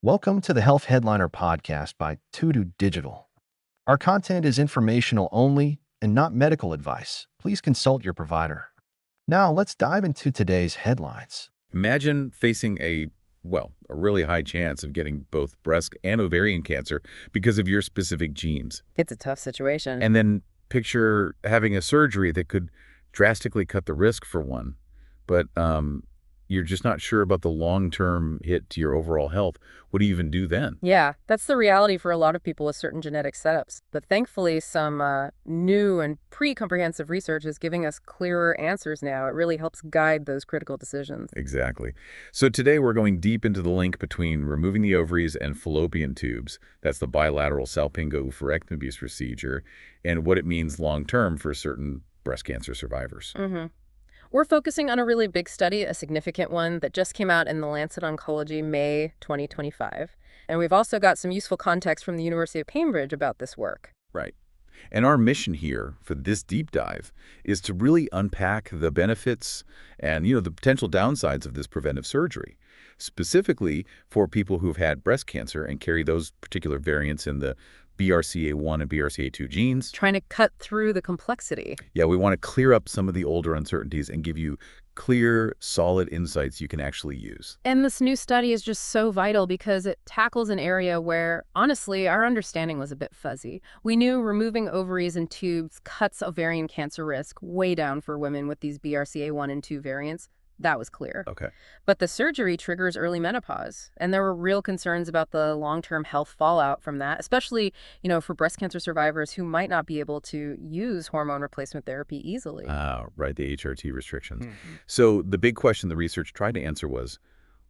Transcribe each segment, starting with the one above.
Welcome to the Health Headliner podcast by Tudu Digital. Our content is informational only and not medical advice. Please consult your provider. Now, let's dive into today's headlines. Imagine facing a really high chance of getting both breast and ovarian cancer because of your specific genes. It's a tough situation. And then picture having a surgery that could drastically cut the risk for one, but you're just not sure about the long-term hit to your overall health. What do you even do then? Yeah, that's the reality for a lot of people with certain genetic setups. But thankfully, some new and pre-comprehensive research is giving us clearer answers now. It really helps guide those critical decisions. Exactly. So today we're going deep into the link between removing the ovaries and fallopian tubes. That's the bilateral salpingo-oophorectomy procedure, and what it means long-term for certain breast cancer survivors. We're focusing on a really big study, a significant one that just came out in the Lancet Oncology, May 2025. And we've also got some useful context from the University of Cambridge about this work. Right. And our mission here for this deep dive is to really unpack the benefits and, the potential downsides of this preventive surgery, specifically for people who've had breast cancer and carry those particular variants in the BRCA1 and BRCA2 genes. Trying to cut through the complexity. Yeah, we want to clear up some of the older uncertainties and give you clear, solid insights you can actually use. And this new study is just so vital because it tackles an area where, honestly, our understanding was a bit fuzzy. We knew removing ovaries and tubes cuts ovarian cancer risk way down for women with these BRCA1 and 2 variants. That was clear. Okay. But the surgery triggers early menopause, and there were real concerns about the long-term health fallout from that, especially, for breast cancer survivors who might not be able to use hormone replacement therapy easily. Right, the HRT restrictions. So the big question the research tried to answer was,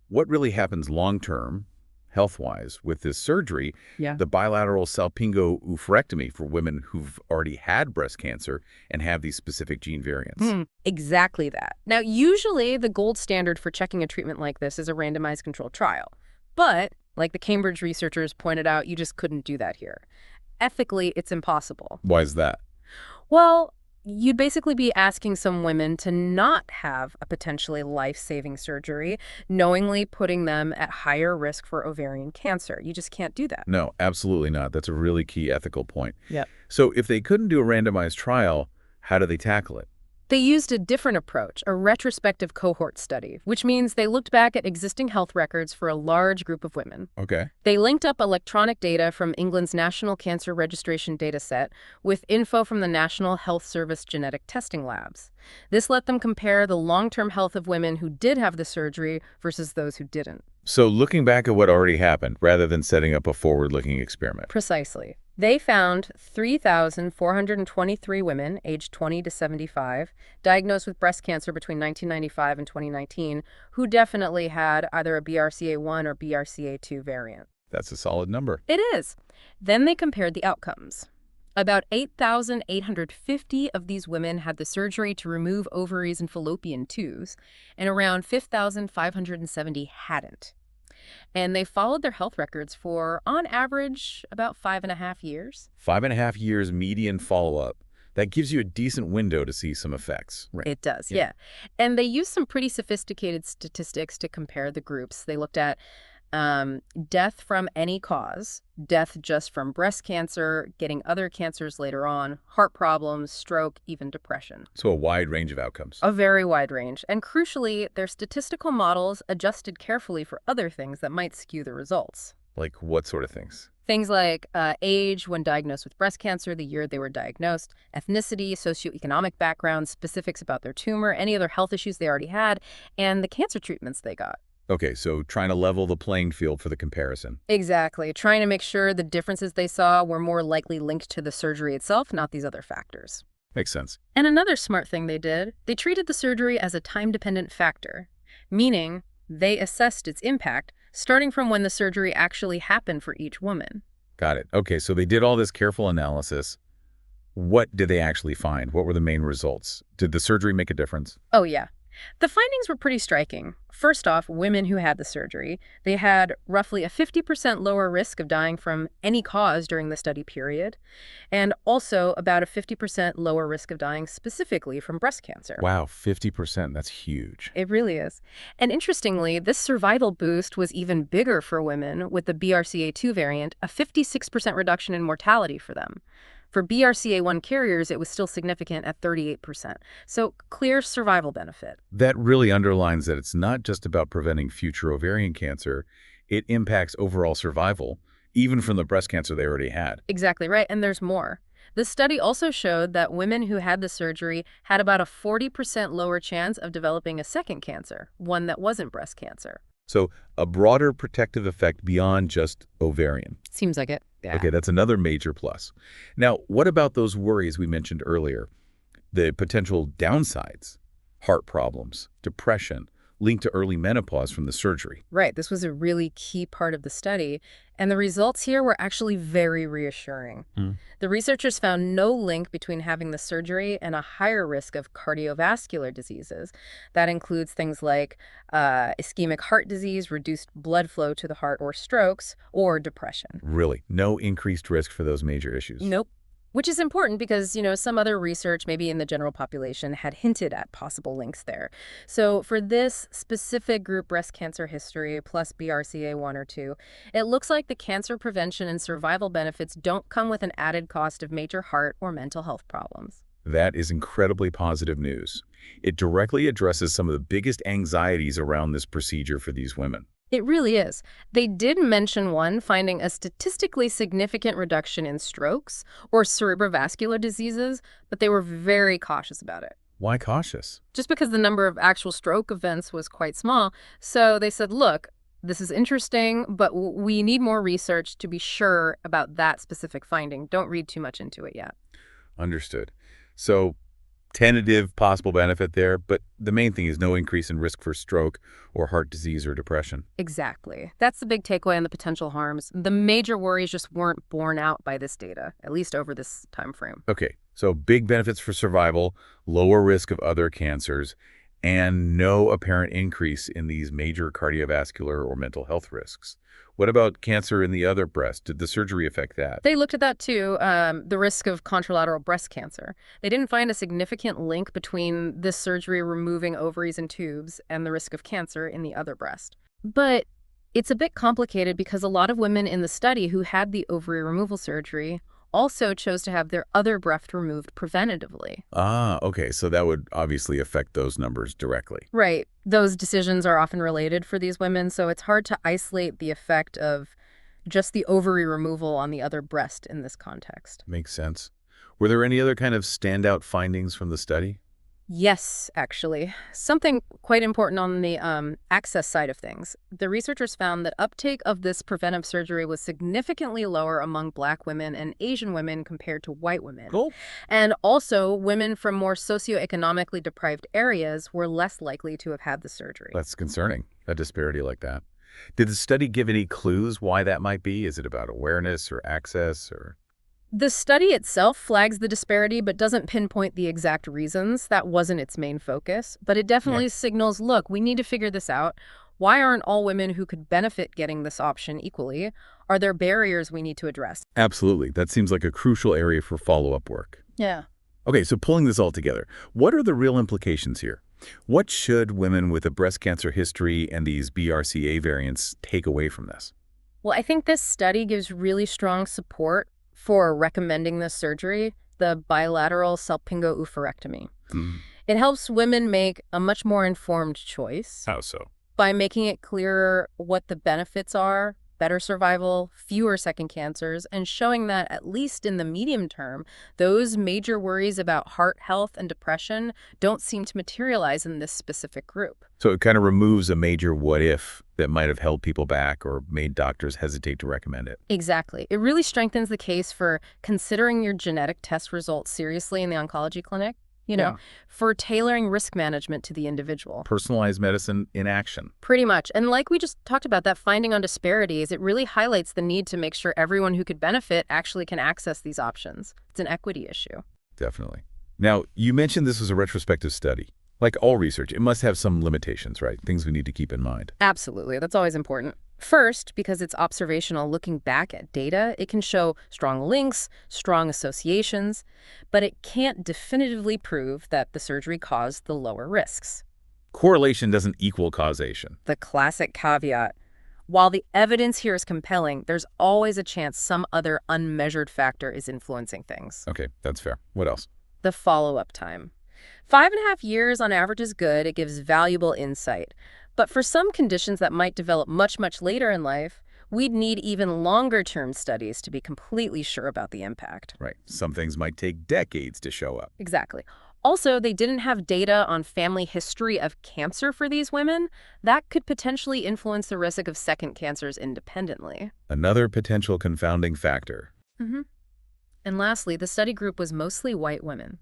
what really happens long-term, health-wise, with this surgery, the bilateral salpingo-oophorectomy for women who've already had breast cancer and have these specific gene variants? Exactly that. Now, usually the gold standard for checking a treatment like this is a randomized controlled trial. But, like the Cambridge researchers pointed out, you just couldn't do that here. Ethically, it's impossible. Why is that? Well, you'd basically be asking some women to not have a potentially life-saving surgery, knowingly putting them at higher risk for ovarian cancer. You just can't do that. No, absolutely not. That's a really key ethical point. Yep. So if they couldn't do a randomized trial, how do they tackle it? They used a different approach, a retrospective cohort study, which means they looked back at existing health records for a large group of women. Okay. They linked up electronic data from England's National Cancer Registration Dataset with info from the National Health Service genetic testing labs. This let them compare the long-term health of women who did have the surgery versus those who didn't. So looking back at what already happened, rather than setting up a forward-looking experiment. Precisely. They found 3,423 women aged 20 to 75 diagnosed with breast cancer between 1995 and 2019 who definitely had either a BRCA1 or BRCA2 variant. That's a solid number. It is. Then they compared the outcomes. About 8,850 of these women had the surgery to remove ovaries and fallopian tubes, and around 5,570 hadn't. And they followed their health records for, on average, about 5.5 years. 5.5 years median follow-up. That gives you a decent window to see some effects. Right. It does, yeah. And they used some pretty sophisticated statistics to compare the groups. They looked at death from any cause, death just from breast cancer, getting other cancers later on, heart problems, stroke, even depression. So a wide range of outcomes. A very wide range. And crucially, their statistical models adjusted carefully for other things that might skew the results. Like what sort of things? Things like age when diagnosed with breast cancer, the year they were diagnosed, ethnicity, socioeconomic background, specifics about their tumor, any other health issues they already had, and the cancer treatments they got. Okay, so trying to level the playing field for the comparison. Exactly. Trying to make sure the differences they saw were more likely linked to the surgery itself, not these other factors. Makes sense. And another smart thing they did, they treated the surgery as a time-dependent factor, meaning they assessed its impact starting from when the surgery actually happened for each woman. Got it. Okay, so they did all this careful analysis. What did they actually find? What were the main results? Did the surgery make a difference? Oh, yeah. The findings were pretty striking. First off, women who had the surgery, they had roughly a 50% lower risk of dying from any cause during the study period, and also about a 50% lower risk of dying specifically from breast cancer. Wow, 50%, that's huge. It really is. And interestingly, this survival boost was even bigger for women with the BRCA2 variant, a 56% reduction in mortality for them. For BRCA1 carriers, it was still significant at 38%. So clear survival benefit. That really underlines that it's not just about preventing future ovarian cancer, it impacts overall survival, even from the breast cancer they already had. Exactly right. And there's more. The study also showed that women who had the surgery had about a 40% lower chance of developing a second cancer, one that wasn't breast cancer. So a broader protective effect beyond just ovarian. Seems like it. Yeah. Okay, that's another major plus. Now, what about those worries we mentioned earlier? The potential downsides, heart problems, depression, linked to early menopause from the surgery. Right. This was a really key part of the study, and the results here were actually very reassuring. The researchers found no link between having the surgery and a higher risk of cardiovascular diseases. That includes things like ischemic heart disease, reduced blood flow to the heart, or strokes, or depression. Really, no increased risk for those major issues. Nope. Which is important because, some other research, maybe in the general population, had hinted at possible links there. So for this specific group breast cancer history plus BRCA1 or 2, it looks like the cancer prevention and survival benefits don't come with an added cost of major heart or mental health problems. That is incredibly positive news. It directly addresses some of the biggest anxieties around this procedure for these women. It really is. They did mention one finding a statistically significant reduction in strokes or cerebrovascular diseases, but they were very cautious about it. Why cautious? Just because the number of actual stroke events was quite small. So they said, look, this is interesting, but we need more research to be sure about that specific finding. Don't read too much into it yet. Understood. So tentative possible benefit there, but the main thing is no increase in risk for stroke or heart disease or depression. Exactly. That's the big takeaway on the potential harms. The major worries just weren't borne out by this data, at least over this time frame. Okay, so big benefits for survival, lower risk of other cancers, and no apparent increase in these major cardiovascular or mental health risks. What about cancer in the other breast? Did the surgery affect that? They looked at that too, the risk of contralateral breast cancer. They didn't find a significant link between this surgery removing ovaries and tubes and the risk of cancer in the other breast. But it's a bit complicated because a lot of women in the study who had the ovary removal surgery also chose to have their other breast removed preventatively. Ah, okay, so that would obviously affect those numbers directly. Right. Those decisions are often related for these women, so it's hard to isolate the effect of just the ovary removal on the other breast in this context. Makes sense. Were there any other kind of standout findings from the study? Yes, actually. Something quite important on the access side of things. The researchers found that uptake of this preventive surgery was significantly lower among Black women and Asian women compared to white women. Cool. And also, women from more socioeconomically deprived areas were less likely to have had the surgery. That's concerning, a disparity like that. Did the study give any clues why that might be? Is it about awareness or access or... The study itself flags the disparity but doesn't pinpoint the exact reasons. That wasn't its main focus. But it definitely signals, look, we need to figure this out. Why aren't all women who could benefit getting this option equally? Are there barriers we need to address? Absolutely. That seems like a crucial area for follow-up work. Yeah. Okay, so pulling this all together, what are the real implications here? What should women with a breast cancer history and these BRCA variants take away from this? Well, I think this study gives really strong support for recommending this surgery, the bilateral salpingo-oophorectomy. It helps women make a much more informed choice. How so? By making it clearer what the benefits are, better survival, fewer second cancers, and showing that, at least in the medium term, those major worries about heart health and depression don't seem to materialize in this specific group. So it kind of removes a major what-if that might have held people back or made doctors hesitate to recommend it. Exactly. It really strengthens the case for considering your genetic test results seriously in the oncology clinic. For tailoring risk management to the individual. Personalized medicine in action. Pretty much. And like we just talked about, that finding on disparities, it really highlights the need to make sure everyone who could benefit actually can access these options. It's an equity issue. Definitely. Now, you mentioned this was a retrospective study. Like all research, it must have some limitations, right? Things we need to keep in mind. Absolutely. That's always important. First, because it's observational, looking back at data, it can show strong links, strong associations, but it can't definitively prove that the surgery caused the lower risks. Correlation doesn't equal causation. The classic caveat. While the evidence here is compelling, there's always a chance some other unmeasured factor is influencing things. Okay, that's fair. What else? The follow-up time. 5.5 years on average is good. It gives valuable insight. But for some conditions that might develop much, much later in life, we'd need even longer-term studies to be completely sure about the impact. Right. Some things might take decades to show up. Exactly. Also, they didn't have data on family history of cancer for these women. That could potentially influence the risk of second cancers independently. Another potential confounding factor. And lastly, the study group was mostly white women.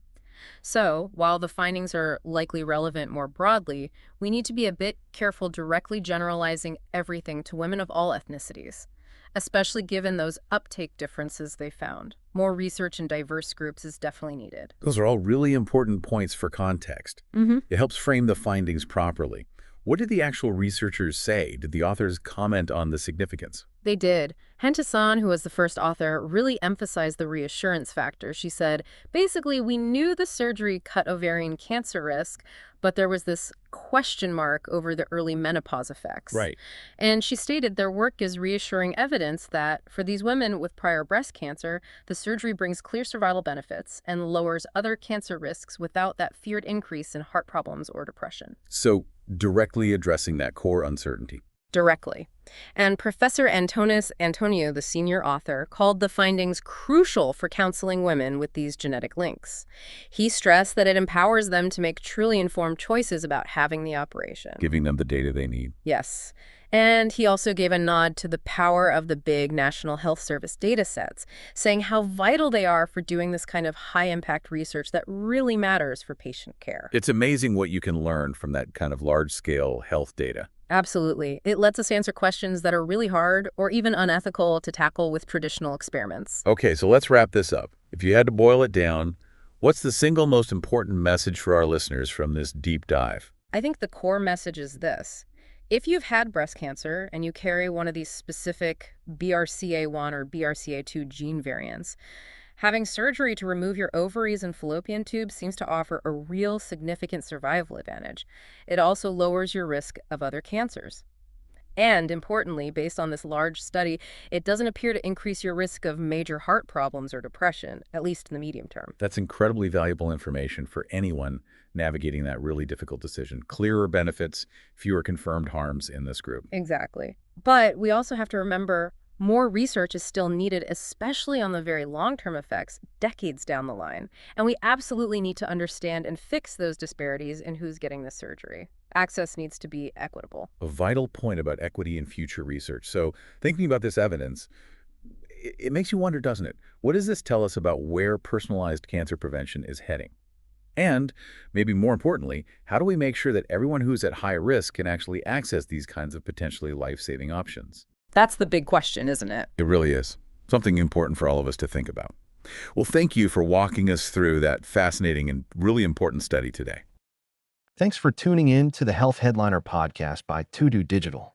So, while the findings are likely relevant more broadly, we need to be a bit careful directly generalizing everything to women of all ethnicities, especially given those uptake differences they found. More research in diverse groups is definitely needed. Those are all really important points for context. It helps frame the findings properly. What did the actual researchers say? Did the authors comment on the significance? They did. Henta-san, who was the first author, really emphasized the reassurance factor. She said, basically, we knew the surgery cut ovarian cancer risk, but there was this question mark over the early menopause effects. Right. And she stated their work is reassuring evidence that for these women with prior breast cancer, the surgery brings clear survival benefits and lowers other cancer risks without that feared increase in heart problems or depression. So, directly addressing that core uncertainty. Directly. And Professor Antonio, the senior author, called the findings crucial for counseling women with these genetic links. He stressed that it empowers them to make truly informed choices about having the operation. Giving them the data they need. Yes. And he also gave a nod to the power of the big National Health Service data sets, saying how vital they are for doing this kind of high-impact research that really matters for patient care. It's amazing what you can learn from that kind of large-scale health data. Absolutely. It lets us answer questions that are really hard or even unethical to tackle with traditional experiments. Okay, so let's wrap this up. If you had to boil it down, what's the single most important message for our listeners from this deep dive? I think the core message is this. If you've had breast cancer and you carry one of these specific BRCA1 or BRCA2 gene variants, having surgery to remove your ovaries and fallopian tubes seems to offer a real significant survival advantage. It also lowers your risk of other cancers. And importantly, based on this large study, it doesn't appear to increase your risk of major heart problems or depression, at least in the medium term. That's incredibly valuable information for anyone navigating that really difficult decision. Clearer benefits, fewer confirmed harms in this group. Exactly. But we also have to remember more research is still needed, especially on the very long-term effects, decades down the line. And we absolutely need to understand and fix those disparities in who's getting the surgery. Access needs to be equitable. A vital point about equity in future research. So thinking about this evidence, it makes you wonder, doesn't it? What does this tell us about where personalized cancer prevention is heading? And maybe more importantly, how do we make sure that everyone who's at high risk can actually access these kinds of potentially life-saving options? That's the big question, isn't it? It really is. Something important for all of us to think about. Well, thank you for walking us through that fascinating and really important study today. Thanks for tuning in to the Health Headliner podcast by To Digital.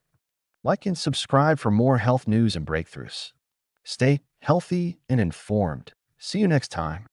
Like and subscribe for more health news and breakthroughs. Stay healthy and informed. See you next time.